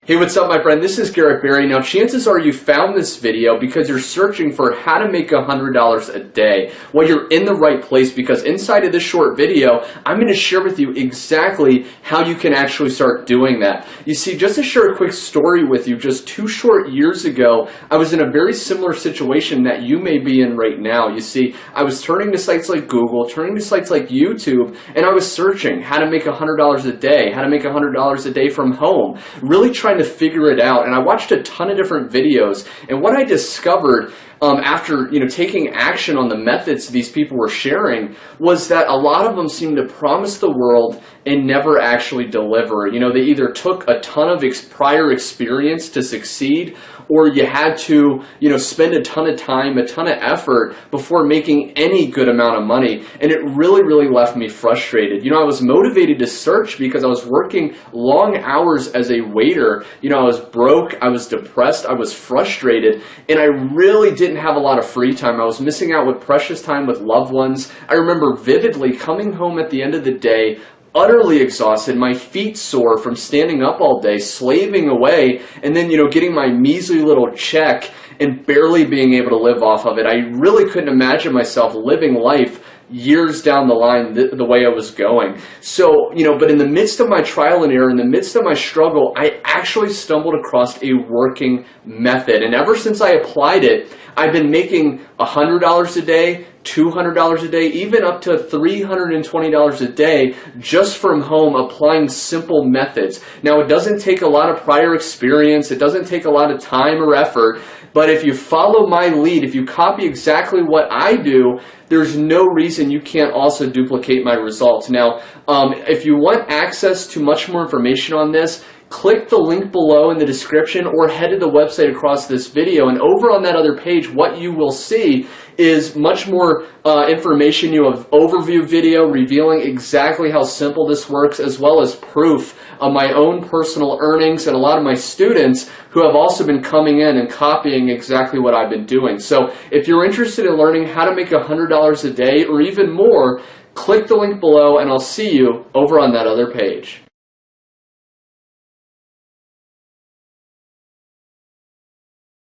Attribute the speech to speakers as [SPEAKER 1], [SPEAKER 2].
[SPEAKER 1] Hey, what's up, my friend? This is Garrett Berry. Now, chances are you found this video because you're searching for how to make $100 a day. Well, you're in the right place because inside of this short video, I'm going to share with you exactly how you can actually start doing that. You see, just to share a quick story with you, just 2 short years ago, I was in a very similar situation that you may be in right now. You see, I was turning to sites like Google, turning to sites like YouTube, and I was searching how to make $100 a day, how to make $100 a day from home, really trying to figure it out. And I watched a ton of different videos, and what I discovered after taking action on the methods these people were sharing was that a lot of them seemed to promise the world and never actually deliver. They either took a ton of prior experience to succeed, or you had to spend a ton of time, a ton of effort before making any good amount of money. And it really left me frustrated. I was motivated to search because I was working long hours as a waiter. I was broke, I was depressed, I was frustrated, and I really didn't have a lot of free time. I was missing out with precious time with loved ones. I remember vividly coming home at the end of the day utterly exhausted, my feet sore from standing up all day, slaving away, and then getting my measly little check and barely being able to live off of it. I really couldn't imagine myself living life years down the line the way I was going. So, but in the midst of my trial and error, in the midst of my struggle, I actually stumbled across a working method. And ever since I applied it, I've been making $100 a day, $200 a day, even up to $320 a day just from home applying simple methods. Now, it doesn't take a lot of prior experience. It doesn't take a lot of time or effort. But if you follow my lead, if you copy exactly what I do, there's no reason you can't also duplicate my results. Now, if you want access to much more information on this, click the link below in the description or head to the website across this video. And over on that other page, what you will see is much more information. You have overview video revealing exactly how simple this works, as well as proof of my own personal earnings and a lot of my students who have also been coming in and copying exactly what I've been doing. So if you're interested in learning how to make $100 a day or even more, click the link below and I'll see you over on that other page.